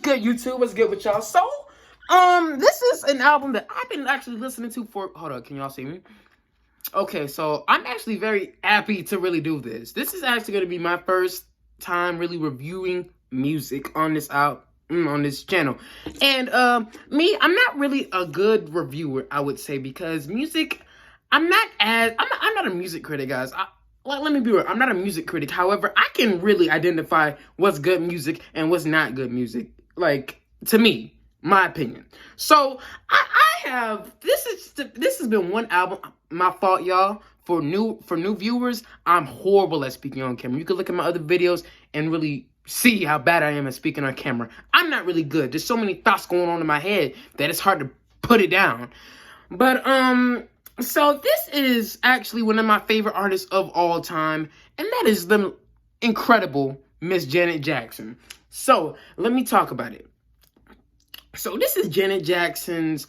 good, YouTube? What's good with y'all? So, this is an album that I've been actually listening to for. Hold on, can y'all see me? Okay, so I'm actually very happy to really do this. This is actually going to be my first time really reviewing music on this on this channel. And I'm not really a good reviewer, I would say, because music, I'm not a music critic, guys. Let me be real. I'm not a music critic. However, I can really identify what's good music and what's not good music. Like, to me, my opinion. So I have this has been one album. My fault, y'all. For new viewers, I'm horrible at speaking on camera. You can look at my other videos and really see how bad I am at speaking on camera. I'm not really good. There's so many thoughts going on in my head that it's hard to put it down. But so this is actually one of my favorite artists of all time, and that is the incredible Miss Janet Jackson. So let me talk about it. So this is Janet Jackson's,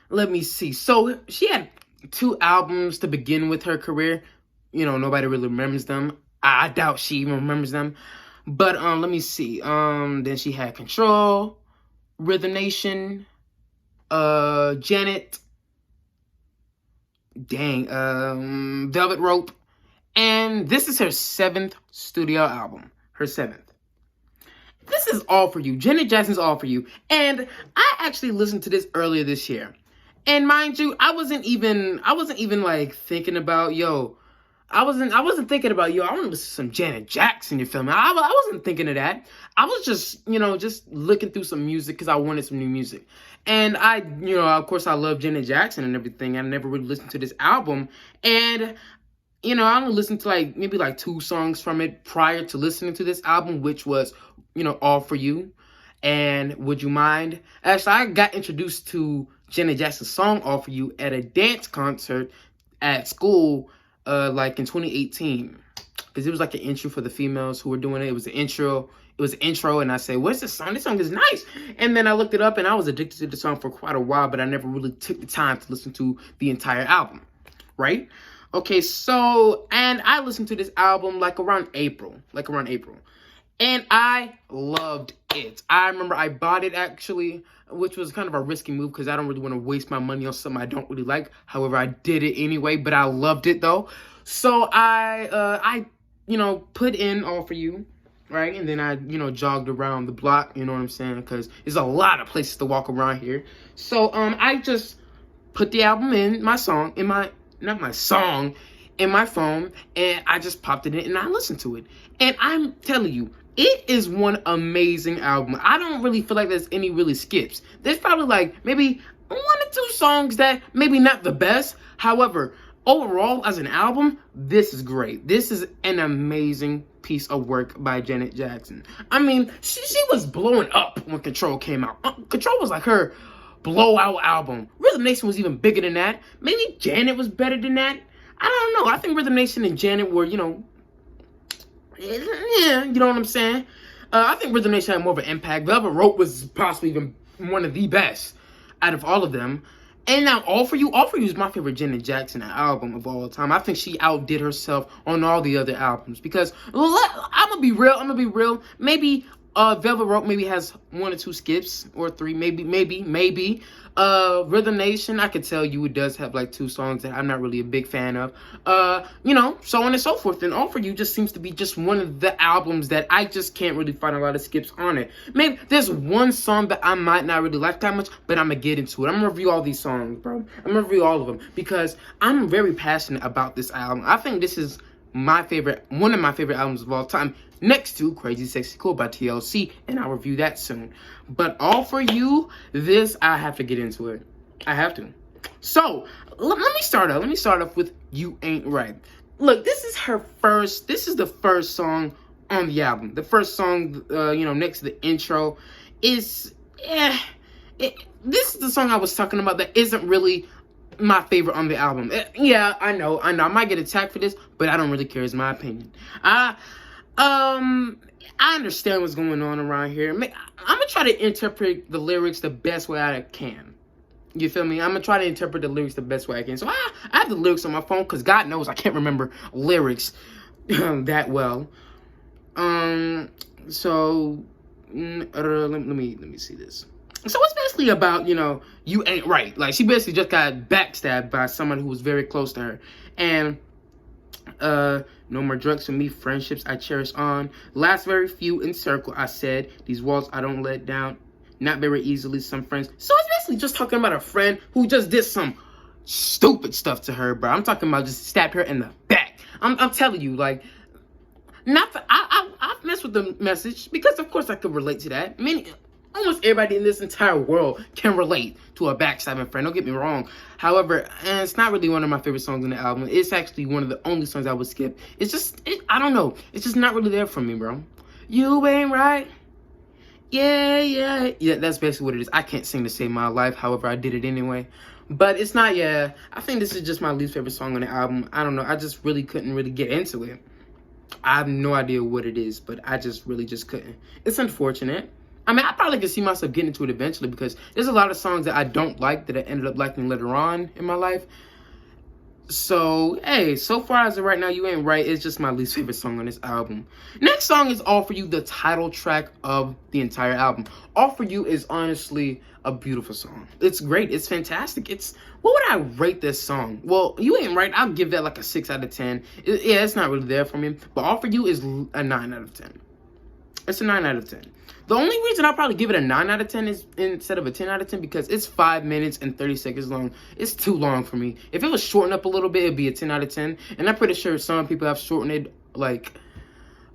let me see. So she had 2 albums to begin with her career. You know, nobody really remembers them. I doubt she even remembers them. But let me see. Then she had Control, Rhythm Nation, Janet, Velvet Rope, and this is her 7th studio album. Her 7th. This is All For You. Janet Jackson's All For You. And I actually listened to this earlier this year. And mind you, I wasn't even like thinking about, I wasn't thinking about, I want to listen to some Janet Jackson, you feel me? I wasn't thinking of that. I was just, just looking through some music because I wanted some new music. And of course I love Janet Jackson and everything. I never really listened to this album. And, I only listened to maybe 2 songs from it prior to listening to this album, which was, All For You and Would You Mind. Actually, I got introduced to Janet Jackson's song All For You at a dance concert at school, in 2018. Because it was an intro for the females who were doing it. It was an intro. And I said, what's this song? This song is nice. And then I looked it up, and I was addicted to the song for quite a while, but I never really took the time to listen to the entire album, right? Okay, so, and I listened to this album around April. And I loved it. I remember I bought it, actually, which was kind of a risky move because I don't really want to waste my money on something I don't really like. However, I did it anyway, but I loved it, though. So I put in All For You, right? And then I, jogged around the block, you know what I'm saying? Because there's a lot of places to walk around here. So I just put the album in my phone, and I just popped it in and I listened to it. And I'm telling you, it is one amazing album. I don't really feel like there's any really skips. There's probably maybe 1 or 2 songs that maybe not the best. However, overall as an album, this is great. This is an amazing piece of work by Janet Jackson. I mean, she was blowing up when Control came out. Control was her blowout album. Rhythm Nation was even bigger than that. Maybe Janet was better than that. I don't know. I think Rhythm Nation and Janet were, yeah, you know what I'm saying? I think Rhythm Nation had more of an impact. Velvet Rope was possibly even one of the best out of all of them. And now All For You is my favorite Janet Jackson album of all time. I think she outdid herself on all the other albums because I'm gonna be real. Maybe Velvet Rope maybe has 1 or 2 skips or 3, maybe. Rhythm Nation, I could tell you it does have 2 songs that I'm not really a big fan of. So on and so forth. And All For You just seems to be just one of the albums that I just can't really find a lot of skips on it. Maybe there's 1 song that I might not really like that much, but I'm gonna get into it. I'm gonna review all these songs, bro. I'm gonna review all of them because I'm very passionate about this album. I think this is one of my favorite albums of all time, next to Crazy Sexy Cool by TLC, and I'll review that soon. But All For You, this, I have to get into it. I have to. So, let me start off with You Ain't Right. Look, this is the first song on the album. The first song, next to the intro is, this is the song I was talking about that isn't really my favorite on the album. Yeah, I know. I might get attacked for this, but I don't really care. It's my opinion. I understand what's going on around here. I'm gonna try to interpret the lyrics the best way I can. You feel me? I'm gonna try to interpret the lyrics the best way I can. So I have the lyrics on my phone because God knows I can't remember lyrics that well. So let me see this. So it's basically about, you ain't right. Like, she basically just got backstabbed by someone who was very close to her. And, no more drugs for me, friendships I cherish on. Last very few in circle, I said. These walls I don't let down. Not very easily, some friends. So it's basically just talking about a friend who just did some stupid stuff to her, bro. I'm talking about just stabbed her in the back. I'm telling you, like, I've messed with the message because, of course, I could relate to that. Almost everybody in this entire world can relate to a backstabbing friend. Don't get me wrong. However, it's not really one of my favorite songs on the album. It's actually one of the only songs I would skip. It's just, I don't know. It's just not really there for me, bro. You ain't right. Yeah, that's basically what it is. I can't sing to save my life. However, I did it anyway. But it's not, I think this is just my least favorite song on the album. I don't know. I just really couldn't really get into it. I have no idea what it is, but I just really just couldn't. It's unfortunate. I mean, I probably could see myself getting into it eventually because there's a lot of songs that I don't like that I ended up liking later on in my life. So, hey, so far as of right now, You Ain't Right. It's just my least favorite song on this album. Next song is All For You, the title track of the entire album. All For You is honestly a beautiful song. It's great. It's fantastic. What would I rate this song? Well, You Ain't Right, I'll give that like a 6 out of 10. It's not really there for me. But All For You is a 9 out of 10. It's a 9 out of 10. The only reason I'll probably give it a 9 out of 10 is instead of a 10 out of 10 because it's 5 minutes and 30 seconds long. It's too long for me. If it was shortened up a little bit, it'd be a 10 out of 10. And I'm pretty sure some people have shortened it like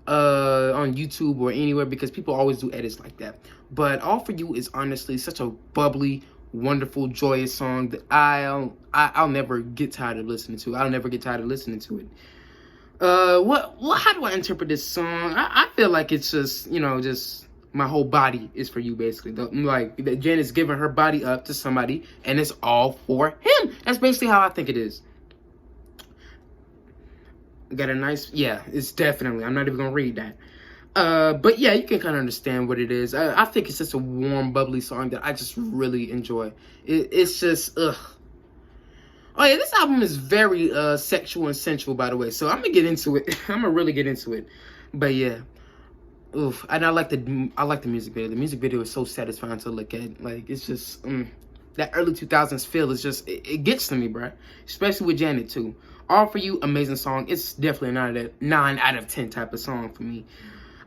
on YouTube or anywhere because people always do edits like that. But All For You is honestly such a bubbly, wonderful, joyous song that I'll never get tired of listening to. I'll never get tired of listening to it. How do I interpret this song? I feel like it's just, just my whole body is for you, basically. That Jen is giving her body up to somebody, and it's all for him. That's basically how I think it is. Got a nice, it's definitely, I'm not even gonna read that. But yeah, you can kind of understand what it is. I think it's just a warm, bubbly song that I just really enjoy. It's just, ugh. Oh yeah, this album is very sexual and sensual, by the way. So I'm gonna get into it. I'm gonna really get into it. But yeah, oof. And I like the music video. The music video is so satisfying to look at. Like it's just that early 2000s feel is just it gets to me, bruh. Especially with Janet too. All For You, amazing song. It's definitely a 9 out of 10 type of song for me.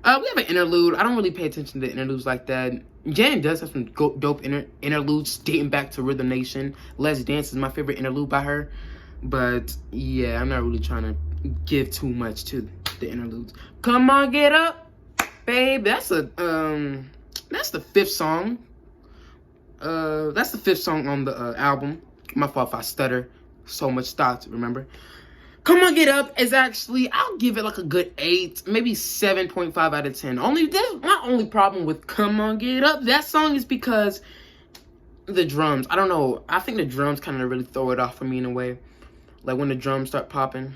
We have an interlude. I don't really pay attention to interludes like that. Jan does have some dope interludes dating back to Rhythm Nation. Let's Dance is my favorite interlude by her. But yeah, I'm not really trying to give too much to the interludes. Come on, get up, babe. That's the 5th song. That's the 5th song on the album. My fault if I stutter. So much thoughts, remember? Come On Get Up is actually, I'll give it like a good 8, maybe 7.5 out of 10. That's my only problem with Come On Get Up. That song is because the drums. I don't know. I think the drums kind of really throw it off for me in a way. Like when the drums start popping.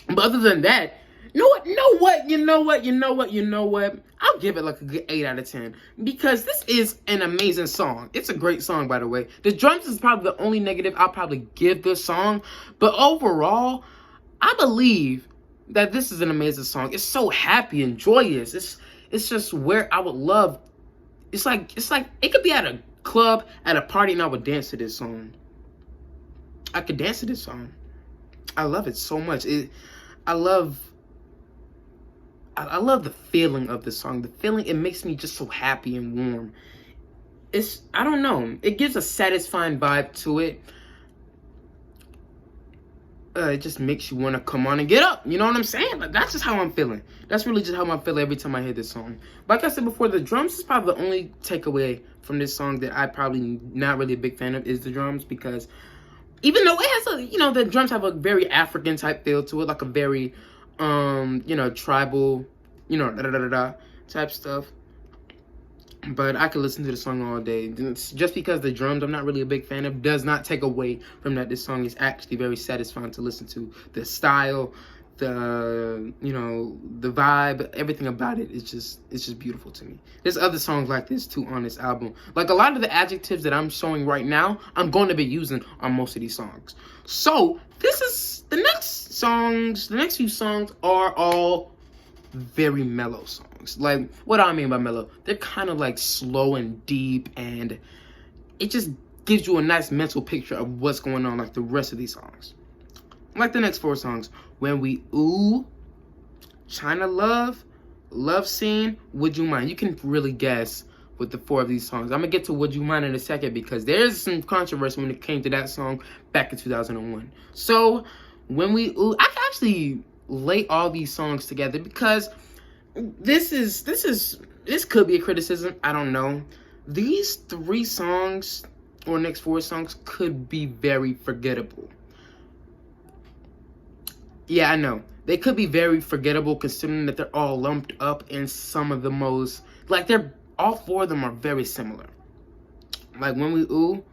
But other than that, you know what? I'll give it like a good 8 out of 10. Because this is an amazing song. It's a great song, by the way. The drums is probably the only negative I'll probably give this song. But overall, I believe that this is an amazing song. It's so happy and joyous. It's just where I would love. It's like it could be at a club, at a party, and I would dance to this song. I could dance to this song. I love it so much. I love the feeling of the song. The feeling, it makes me just so happy and warm. I don't know. It gives a satisfying vibe to it. It just makes you want to come on and get up. You know what I'm saying? Like, that's just how I'm feeling. That's really just how I'm feeling every time I hear this song. But like I said before, the drums is probably the only takeaway from this song that I probably not really a big fan of is the drums. Because even though it has the drums have a very African type feel to it. Like a very, tribal, type stuff. But I could listen to the song all day. Just because the drums I'm not really a big fan of does not take away from that this song is actually very satisfying to listen to. The style, the vibe, everything about it it's just beautiful to me. There's other songs like this too on this album. Like a lot of the adjectives that I'm showing right now, I'm going to be using on most of these songs. So this is the next few songs are all very mellow songs. Like, what I mean by mellow, they're kind of like slow and deep, and it just gives you a nice mental picture of what's going on like the rest of these songs. Like the next 4 songs, When We Ooh, China Love, Love Scene, Would You Mind. You can really guess with the 4 of these songs. I'm gonna get to Would You Mind in a second because there's some controversy when it came to that song back in 2001. So, When We Ooh, I can actually lay all these songs together because this could be a criticism. I don't know. These 3 songs or next 4 songs could be very forgettable. Yeah, I know. They could be very forgettable considering that they're all lumped up in some of the most, like all 4 of them are very similar. Like When We Ooh,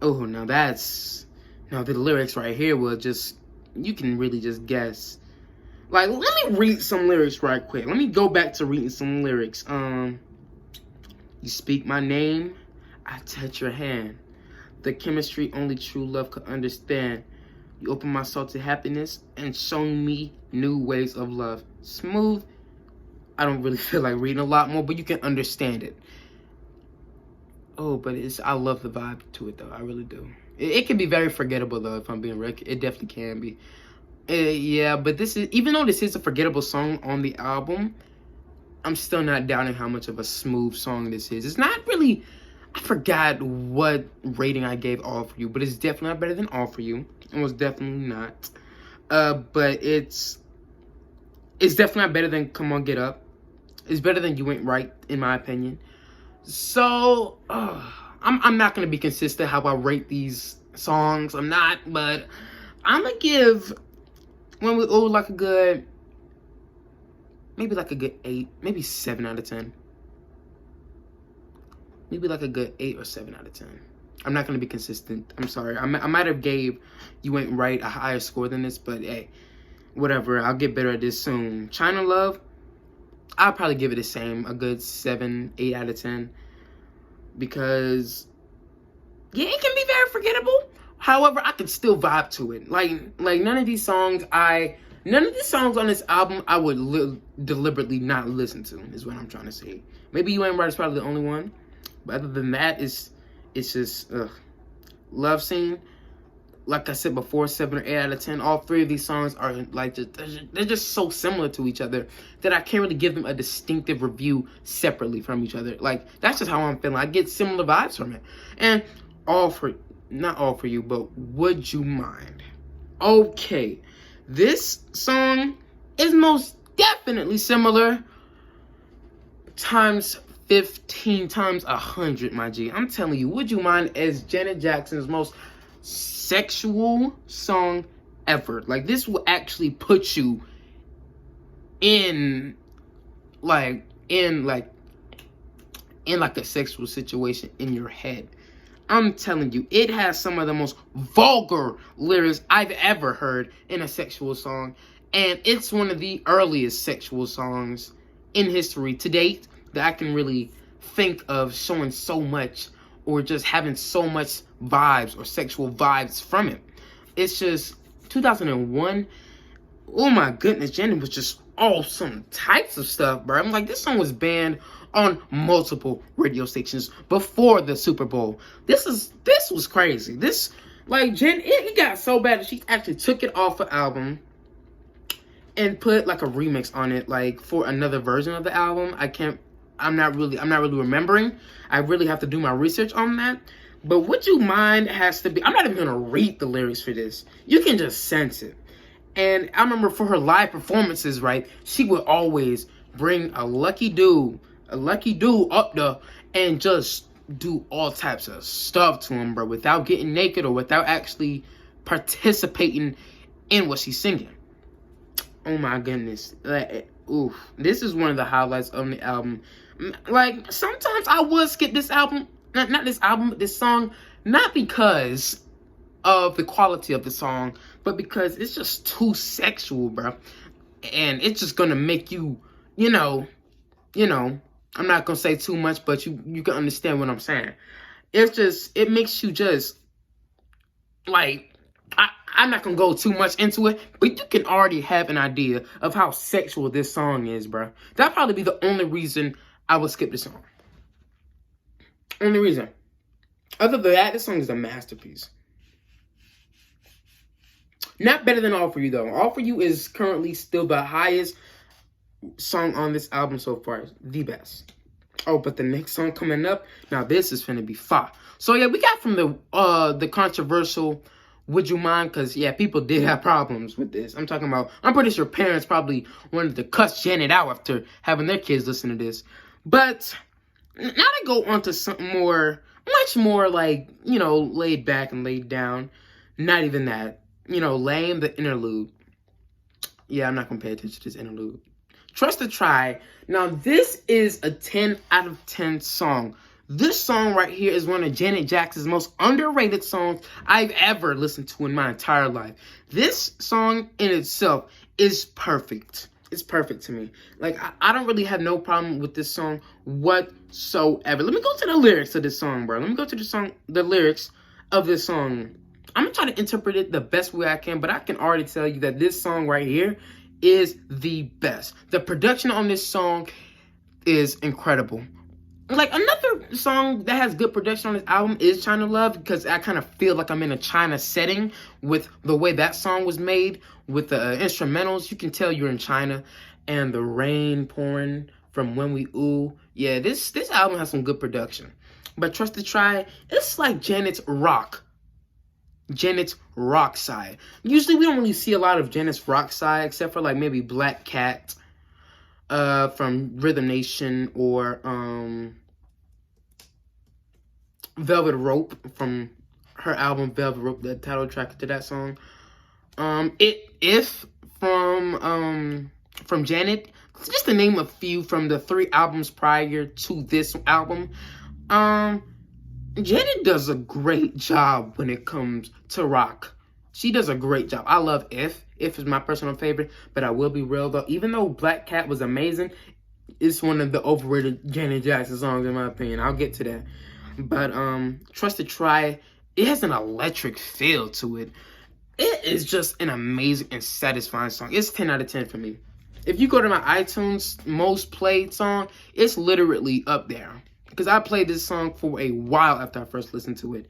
oh, now the lyrics right here will just, you can really just guess. Like, let me read some lyrics right quick. Let me go back to reading some lyrics. You speak my name, I touch your hand. The chemistry only true love could understand. You open my soul to happiness and show me new ways of love. Smooth. I don't really feel like reading a lot more, but you can understand it. Oh, but I love the vibe to it, though. I really do. It can be very forgettable, though, if I'm being real. It definitely can be. Yeah, but even though this is a forgettable song on the album, I'm still not doubting how much of a smooth song this is. It's not really, I forgot what rating I gave All For You, but it's definitely not better than All For You. It was definitely not. But it's definitely not better than Come On Get Up. It's better than You Ain't Right, in my opinion. So, I'm not going to be consistent how I rate these songs. I'm not, but I'm going to give When We Ooh like a good, maybe like a good 8, maybe 7 out of 10. Maybe like a good 8 or 7 out of 10. I'm not going to be consistent. I'm sorry. I might have gave You Ain't Right a higher score than this, but hey, whatever. I'll get better at this soon. China Love, I'll probably give it the same, a good 7, 8 out of 10. Because, yeah, it can be very forgettable. However, I can still vibe to it. Like none of these songs on this album I would deliberately not listen to, is what I'm trying to say. Maybe You Ain't Right is probably the only one. But other than that, it's just, Love Scene, like I said before, 7 or 8 out of 10. All 3 of these songs are like, they're just so similar to each other that I can't really give them a distinctive review separately from each other. Like, that's just how I'm feeling. I get similar vibes from it. And not All For You, but Would You Mind? Okay, this song is most definitely similar times 15 times 100, my G. I'm telling you, Would You Mind is Janet Jackson's most sexual song ever. Like, this will actually put you in a sexual situation in your head. I'm telling you, it has some of the most vulgar lyrics I've ever heard in a sexual song. And it's one of the earliest sexual songs in history to date that I can really think of showing so much or just having so much vibes or sexual vibes from it. It's just 2001. Oh my goodness, Janet was just some types of stuff, bro. I'm like, this song was banned on multiple radio stations before the Super Bowl. This was crazy. This, like, Jen, it got so bad that she actually took it off the album and put like a remix on it, like for another version of the album. I'm not really remembering. I really have to do my research on that. But Would You Mind has to be, I'm not even gonna read the lyrics for this. You can just sense it. And I remember for her live performances, right, she would always bring a lucky dude up there and just do all types of stuff to him, bro, without getting naked or without actually participating in what she's singing. Oh my goodness. Like, oof. This is one of the highlights of the album. Like, sometimes I would skip this album, not this album, but this song, not because of the quality of the song, but because it's just too sexual, bro. And it's just gonna make you, you know, I'm not gonna say too much, but you can understand what I'm saying. It makes you just, like, I'm not gonna go too much into it, but you can already have an idea of how sexual this song is, bro. That'd probably be the only reason I would skip this song. Only reason. Other than that, this song is a masterpiece. Not better than All For You, though. All For You is currently still the highest song on this album so far. The best. Oh, but the next song coming up, now this is finna be fire. So yeah, we got from the controversial Would You Mind? Because yeah, people did have problems with this. I'm pretty sure parents probably wanted to cuss Janet out after having their kids listen to this. But now to go on to something much more like, laid back and laid down. Not even that. Lame, the interlude. Yeah, I'm not gonna pay attention to this interlude. Trust to Try. Now, this is a 10 out of 10 song. This song right here is one of Janet Jackson's most underrated songs I've ever listened to in my entire life. This song in itself is perfect. It's perfect to me. Like, I don't really have no problem with this song whatsoever. Let me go to the lyrics of this song, bro. Let me go to the lyrics of this song. I'm going to try to interpret it the best way I can, but I can already tell you that this song right here is the best. The production on this song is incredible. Like, another song that has good production on this album is China Love, because I kind of feel like I'm in a China setting with the way that song was made, with the instrumentals. You can tell you're in China, and the rain pouring from When We Ooh. Yeah, this album has some good production. But Trust to Try, it's like Janet's rock side. Usually we don't really see a lot of Janet's rock side, except for like maybe Black Cat from Rhythm Nation, or Velvet Rope from her album Velvet Rope, the title track to that song. If from Janet, just to name a few from the 3 albums prior to this album. Janet does a great job when it comes to rock. She does a great job. I love If. If is my personal favorite, but I will be real though. Even though Black Cat was amazing, it's one of the overrated Janet Jackson songs in my opinion. I'll get to that. But Trust to Try, it has an electric feel to it. It is just an amazing and satisfying song. It's 10 out of 10 for me. If you go to my iTunes most played song, it's literally up there. Because I played this song for a while after I first listened to it.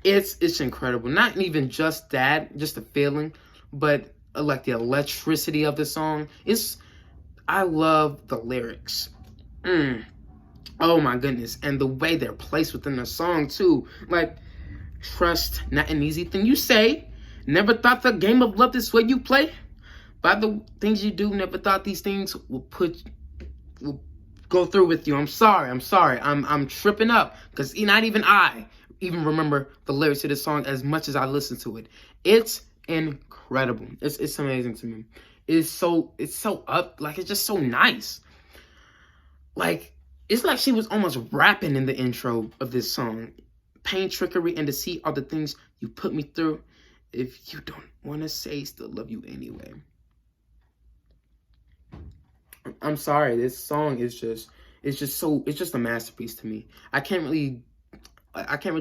It's incredible. Not even just that, just the feeling, but like the electricity of the song. I love the lyrics. Oh my goodness. And the way they're placed within the song too. Like, trust, not an easy thing you say. Never thought the game of love this way you play. By the things you do, never thought these things will go through with you. I'm sorry. I'm tripping up, because not even I even remember the lyrics to this song as much as I listen to it. It's incredible. It's amazing to me. It's so up, like, it's just so nice. Like, it's like she was almost rapping in the intro of this song. Pain, trickery, and deceit are the things you put me through. If you don't want to say, still love you anyway. I'm sorry, this song is just a masterpiece to me. I can't really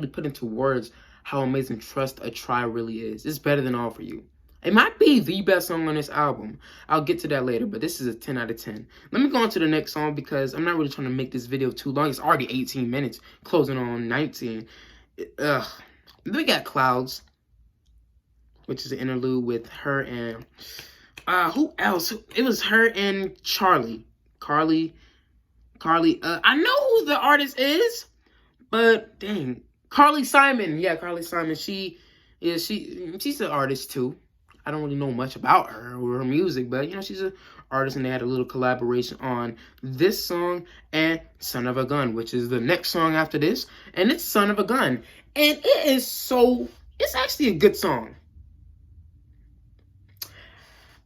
put into words how amazing Trust a Try really is. It's better than All For You. It might be the best song on this album. I'll get to that later, but this is a 10 out of 10. Let me go on to the next song, because I'm not really trying to make this video too long. It's already 18 minutes, closing on 19. Then we got Clouds, which is an interlude with her and who else? It was her and Carly. I know who the artist is, but dang, Carly Simon. Yeah, Carly Simon. She's an artist too. I don't really know much about her or her music, but she's an artist, and they had a little collaboration on this song and Son of a Gun, which is the next song after this, and it's Son of a Gun, and it's actually a good song.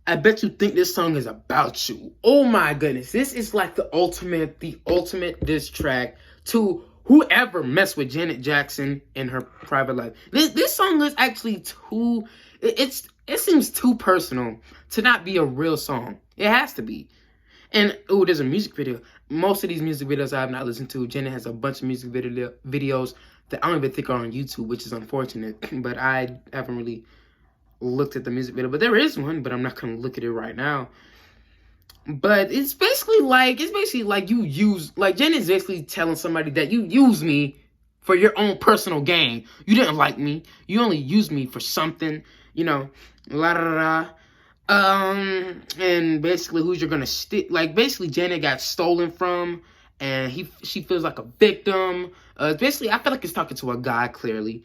I bet you think this song is about you. Oh my goodness. This is like the ultimate diss track to whoever messed with Janet Jackson in her private life. This song is actually it seems too personal to not be a real song. It has to be. And there's a music video. Most of these music videos I have not listened to. Janet has a bunch of music videos that I don't even think are on YouTube, which is unfortunate. But I haven't really looked at the music video, but there is one, but I'm not gonna look at it right now. But it's basically like you use, like, Jen is basically telling somebody that you use me for your own personal gain. You didn't like me. You only used me for something, you know, la da da. And basically who you're gonna stick, like, basically Janet got stolen from, and she feels like a victim. Basically, I feel like it's talking to a guy, clearly,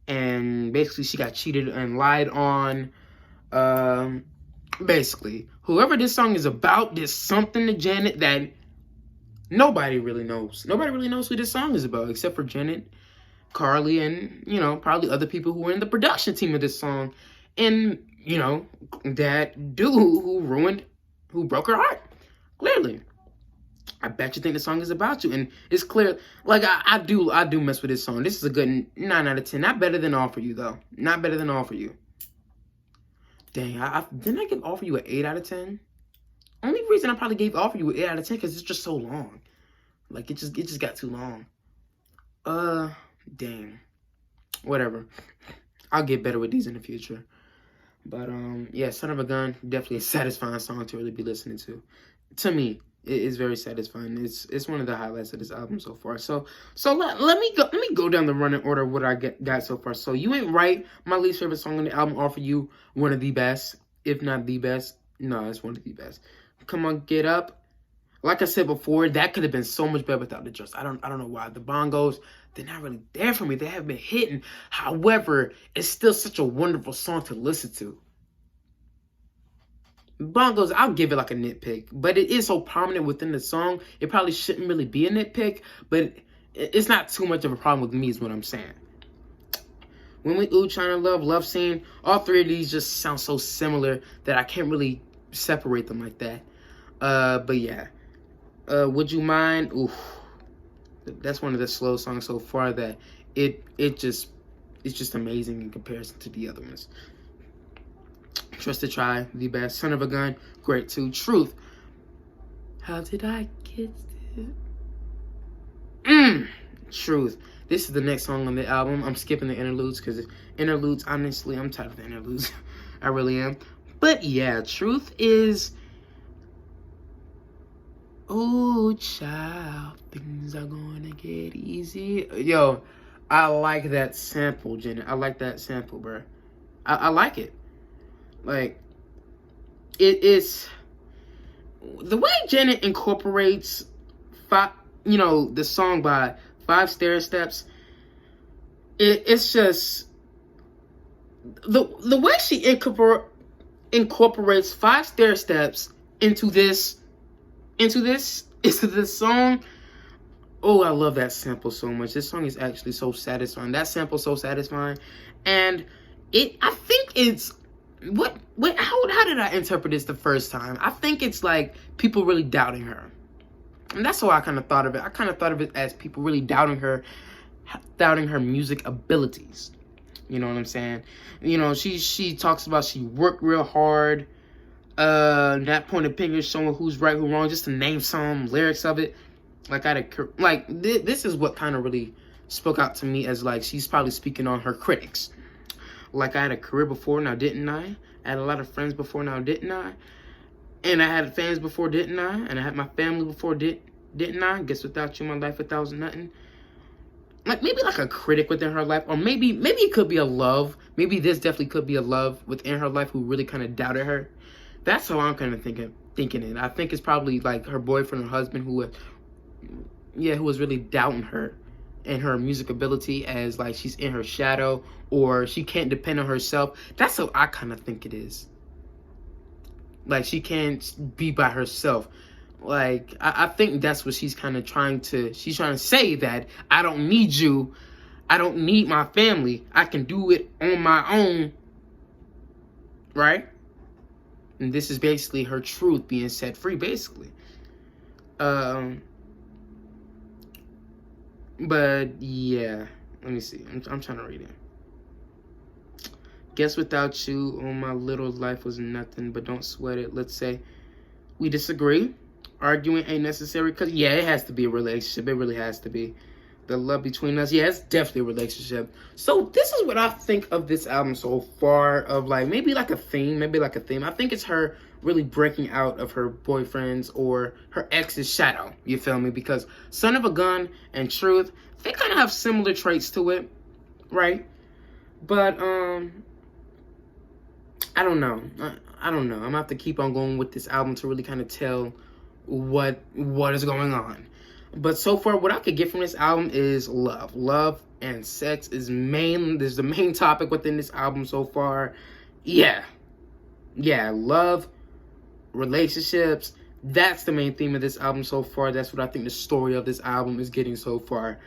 and basically she got cheated and lied on. Basically, whoever this song is about, there's something to Janet that nobody really knows. Nobody really knows who this song is about, except for Janet, Carly, and, you know, probably other people who were in the production team of this song. And, you know, that dude who broke her heart. Clearly. I bet you think the song is about you. And it's clear, like, I do mess with this song. This is a good 9 out of 10. Not better than All For You, though. Not better than All For You. Dang, didn't I give All For You an 8 out of 10? Only reason I probably gave All For You an 8 out of 10 because it's just so long. Like, it just got too long. Dang. Whatever. I'll get better with these in the future. But, yeah, Son of a Gun, definitely a satisfying song to really be listening to. To me, it is very satisfying. It's one of the highlights of this album so far. So let me go down the running order of what I got so far. So You Ain't Right, my least favorite song on the album. All For You, one of the best, if not the best. No, it's one of the best. Come On, Get Up. Like I said before, that could have been so much better without the drums. I don't know why. The bongos, they're not really there for me. They haven't been hitting. However, it's still such a wonderful song to listen to. Bongos, I'll give it like a nitpick, but it is so prominent within the song, it probably shouldn't really be a nitpick, but it's not too much of a problem with me is what I'm saying. When We Ooh, China Love Scene, all three of these just sound so similar that I can't really separate them like that. But yeah. Would You Mind? Oof. That's one of the slow songs so far that it's just amazing in comparison to the other ones. Trust to Try, the best. Son of a Gun, great too. Truth. How did I get this? Truth. This is the next song on the album. I'm skipping the interludes because interludes, honestly, I'm tired of the interludes. I really am. But yeah, Truth is... Oh, child, things are gonna get easy. Yo, I like that sample, Jenny. I like that sample, bro. I like it. Like, it's the way Janet incorporates the song by 5 Stairsteps. It's just the way she incorporates 5 Stairsteps into this song. Oh, I love that sample so much. This song is actually so satisfying. That sample so satisfying, and I think it's. How did I interpret this the first time? I think it's like people really doubting her. And that's how I kind of thought of it. I kind of thought of it as people really doubting her music abilities. You know what I'm saying? You know, she talks about she worked real hard. That point of finger showing who's right, who's wrong, just to name some lyrics of it. This is what kind of really spoke out to me as like she's probably speaking on her critics. Like, I had a career before, now didn't I? I had a lot of friends before, now didn't I? And I had fans before, didn't I? And I had my family before, didn't I? Guess without you, my life without nothing. Like, maybe like a critic within her life, or maybe it could be a love. Maybe this definitely could be a love within her life who really kind of doubted her. That's how I'm kind of thinking it. I think it's probably like her boyfriend or husband who was really doubting her and her music ability, as like she's in her shadow or she can't depend on herself. That's how I kind of think it is. Like, she can't be by herself. Like, I think that's what she's kind of trying to say, that I don't need you. I don't need my family. I can do it on my own. Right? And this is basically her truth being set free, basically. But yeah, let me see. I'm trying to read it. Guess without you, oh, my little life was nothing, but don't sweat it. Let's say we disagree. Arguing ain't necessary, because yeah, it has to be a relationship. It really has to be. the love between us. Yeah, it's definitely a relationship. So this is what I think of this album so far, of like maybe like a theme, I think it's her really breaking out of her boyfriend's or her ex's shadow. You feel me? Because Son of a Gun and Truth, they kind of have similar traits to it, right? But I don't know. I don't know. I'm gonna have to keep on going with this album to really kind of tell what is going on. But so far, what I could get from this album is love. Love and sex is the main topic within this album so far. Yeah, love, relationships. That's the main theme of this album so far. That's what I think the story of this album is getting so far.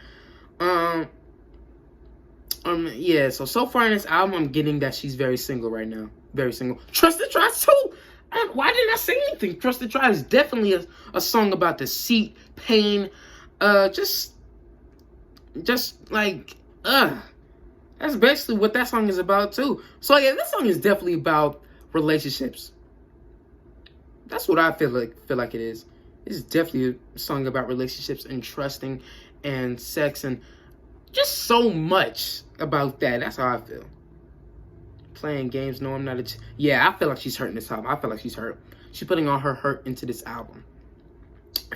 Yeah. So far in this album, I'm getting that she's very single right now. Very single. Trust the Try too. Why didn't I say anything? Trust the Try is definitely a song about deceit, pain, just like, that's basically what that song is about too. So yeah, this song is definitely about relationships. That's what I feel like it is. It's definitely a song about relationships and trusting and sex and just so much about that. That's how I feel. Playing games, no, I'm not yeah, I feel like she's hurting this album. I feel like she's hurt. She's putting all her hurt into this album.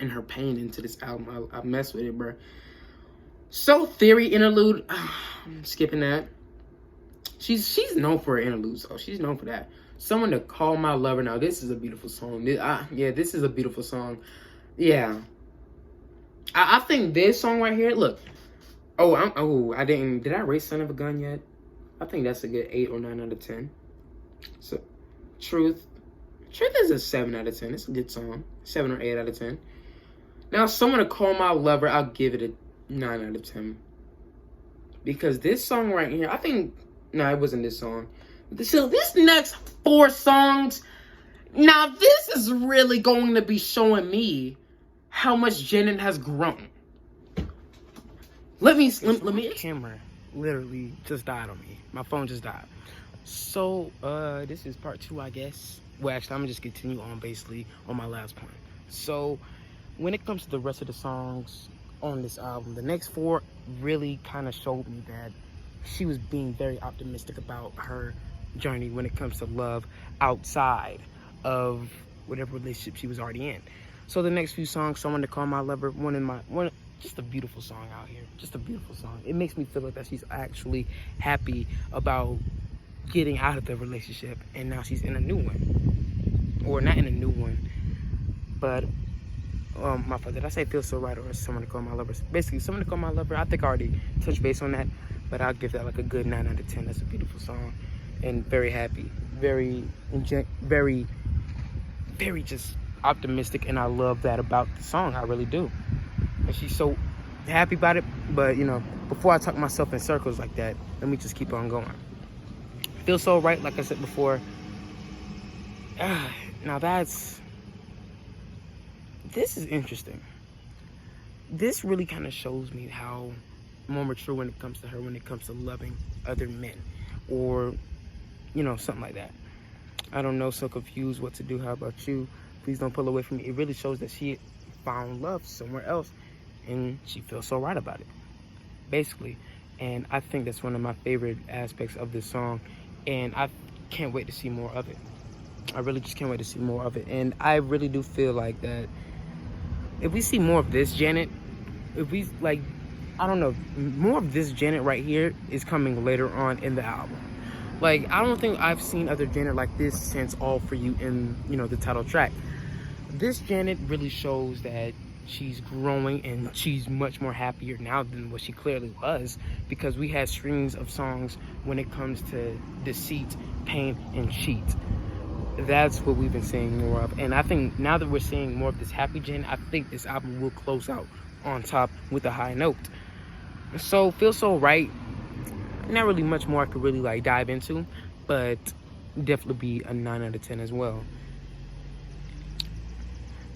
And her pain into this album. I mess with it, bro. So Theory interlude. I'm skipping that. She's known for her interludes, though. She's known for that. Someone to Call My Lover. Now, this is a beautiful song. This is a beautiful song. Yeah. I think this song right here, look. Did I rate Son of a Gun yet? I think that's a good 8 or 9 out of 10. So, Truth is a 7 out of 10. It's a good song. 7 or 8 out of 10. Now, Someone to Call My Lover, I'll give it a 9 out of 10. Because this song right here, I think... No, it wasn't this song. So, this next 4 songs... Now, this is really going to be showing me how much Janet has grown. Let me... Camera literally just died on me. My phone just died. So, this is part 2, I guess. Well, actually, I'm gonna just continue on basically on my last point. So, when it comes to the rest of the songs on this album, the next 4 really kind of showed me that she was being very optimistic about her journey when it comes to love outside of whatever relationship she was already in. So the next few songs, Someone to Call My Lover, just a beautiful song out here. Just a beautiful song. It makes me feel like that she's actually happy about getting out of the relationship, and now she's in a new one. Or not in a new one, but my fault. Did I say Feel So Right or Someone to Call My Lover? Basically, Someone to Call My Lover, I think I already touched base on that, but I'll give that like a good 9 out of 10. That's a beautiful song and very happy. Very just optimistic, and I love that about the song. I really do. And she's so happy about it. But, you know, before I talk myself in circles like that, let me just keep on going. Feel So Right, like I said before. Now this is interesting. This really kind of shows me how more mature when it comes to her, when it comes to loving other men, or, you know, something like that. I don't know, so confused what to do. How about you? Please don't pull away from me. It really shows that she found love somewhere else, and she feels so right about it, basically. And I think that's one of my favorite aspects of this song, and I can't wait to see more of it. I really just can't wait to see more of it. And I really do feel like that if we see more of this Janet, if we, like, I don't know, more of this Janet right here is coming later on in the album. Like, I don't think I've seen other Janet like this since All For You in, you know, the title track. This Janet really shows that she's growing and she's much more happier now than what she clearly was, because we had strings of songs when it comes to deceit, pain, and cheat. That's what we've been seeing more of. And I think now that we're seeing more of this happy Janet, I think this album will close out on top with a high note. So, Feel So Right, not really much more I could really like dive into, but definitely be a 9 out of 10 as well.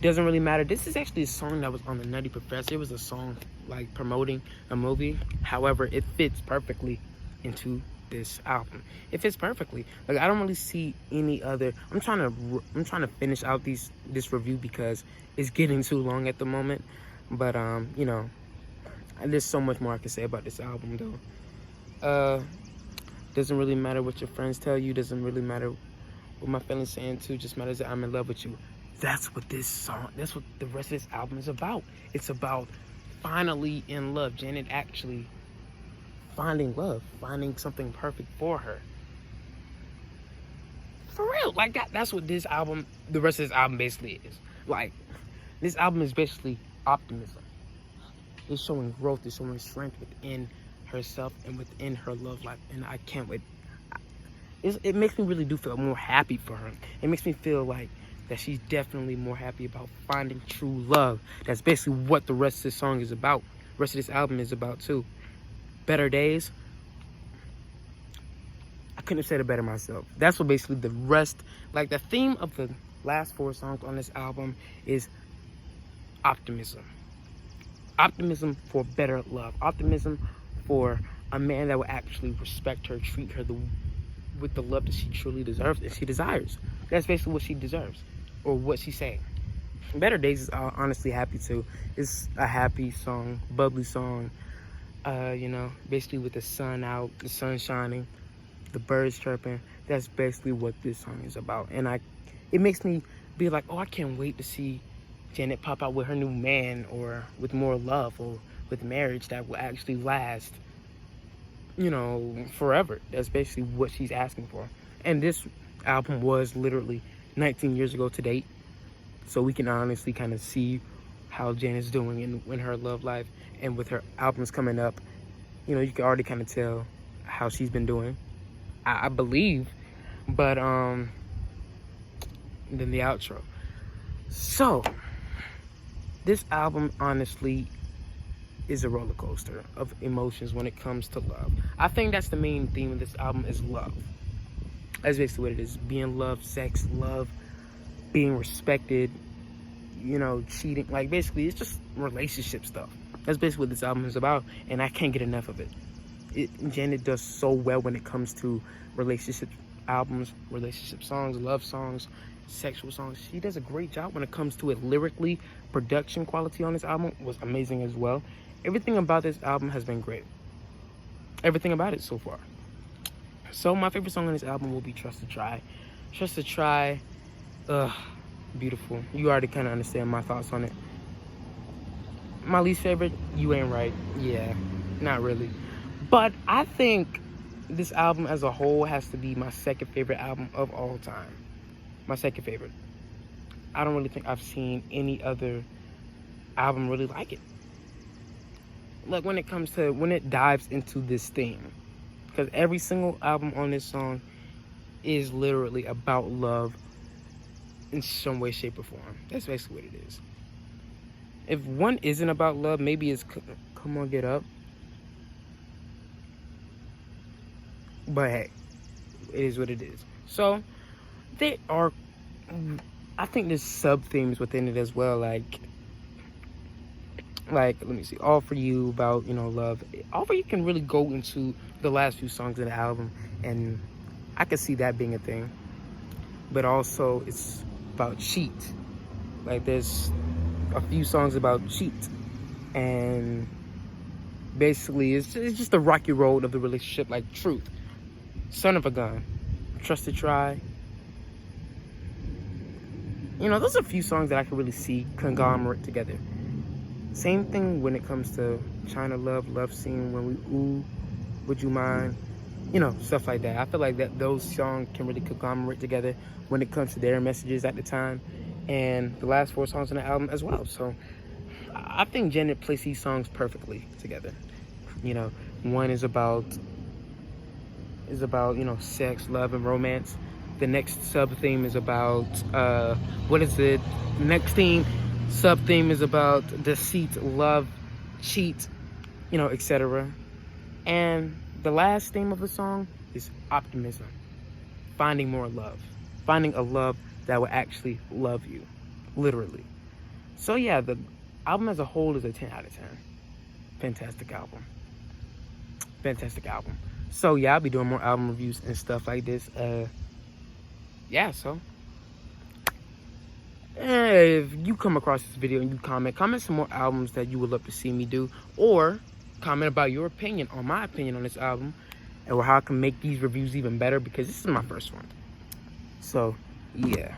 Doesn't really matter. This is actually a song that was on the Nutty Professor. It was a song like promoting a movie. However, it fits perfectly into this album. It fits perfectly. Like, I don't really see any other. I'm trying to finish out this review because it's getting too long at the moment. But you know, There's so much more I can say about this album, though. Doesn't really matter what your friends tell you. Doesn't really matter what my feelings saying too. Just matters that I'm in love with you. That's what that's what the rest of this album is about. It's about finally in love. Janet actually finding love, finding something perfect for her. For real, like that's what this album, the rest of this album basically is. Like, this album is basically optimism. It's showing growth, it's showing strength within herself and within her love life. And I can't wait. It makes me really do feel more happy for her. It makes me feel like that she's definitely more happy about finding true love. That's basically what the rest of this song is about. The rest of this album is about too. Better Days. I couldn't have said it better myself. That's what basically the rest, like the theme of the last 4 songs on this album is optimism. Optimism for better love. Optimism for a man that will actually respect her, treat her with the love that she truly deserves and she desires. That's basically what she deserves, or what she's saying. Better Days is honestly happy too. It's a happy song, bubbly song. You know, basically with the sun out, the sun shining, the birds chirping. That's basically what this song is about. And it makes me be like, oh, I can't wait to see Janet pop out with her new man, or with more love, or with marriage that will actually last, you know, forever. That's basically what she's asking for. And this album was literally 19 years ago to date. So we can honestly kind of see how Janet's doing in her love life. And with her albums coming up, you know, you can already kind of tell how she's been doing, I believe. But then the outro. So this album honestly is a roller coaster of emotions when it comes to love. I think that's the main theme of this album, is love. That's basically what it is. Being loved, sex, love, being respected, you know, cheating. Like, basically, it's just relationship stuff. That's basically what this album is about, and I can't get enough of it. Janet does so well when it comes to relationship albums, relationship songs, love songs, sexual songs. She does a great job when it comes to it lyrically. Production quality on this album was amazing as well. Everything about this album has been great. Everything about it so far. So my favorite song on this album will be Trust to Try. Trust to Try, beautiful. You already kind of understand my thoughts on it. My least favorite, You Ain't Right. Yeah, not really. But I think this album as a whole has to be my second favorite album of all time. My second favorite. I don't really think I've seen any other album really like it. Like, when it dives into this theme. Because every single album on this song is literally about love in some way, shape, or form. That's basically what it is. If one isn't about love, maybe it's Come On Get Up. But hey, it is what it is. So, I think there's sub-themes within it as well, like, let me see, All For You, about, you know, love. All For You can really go into the last few songs of the album, and I can see that being a thing. But also, it's about cheat. Like, there's a few songs about cheat, and basically, it's just the rocky road of the relationship, like Truth, Son of a Gun, Trust to Try. You know, those are a few songs that I can really see conglomerate together. Same thing when it comes to China Love, Love Scene, When We Ooh, Would You Mind, you know, stuff like that. I feel like that those songs can really conglomerate together when it comes to their messages at the time, and the last 4 songs on the album as well. So I think Janet placed these songs perfectly together. You know, one is about, you know, sex, love, and romance. The next sub-theme is about, sub-theme is about deceit, love, cheat, you know, etc. And the last theme of the song is optimism. Finding more love. Finding a love that will actually love you. Literally. So yeah, the album as a whole is a 10 out of 10. Fantastic album. Fantastic album. So yeah, I'll be doing more album reviews and stuff like this. Yeah, so if you come across this video and you comment some more albums that you would love to see me do, or comment about your opinion on my opinion on this album, or how I can make these reviews even better, because this is my first one. So, yeah.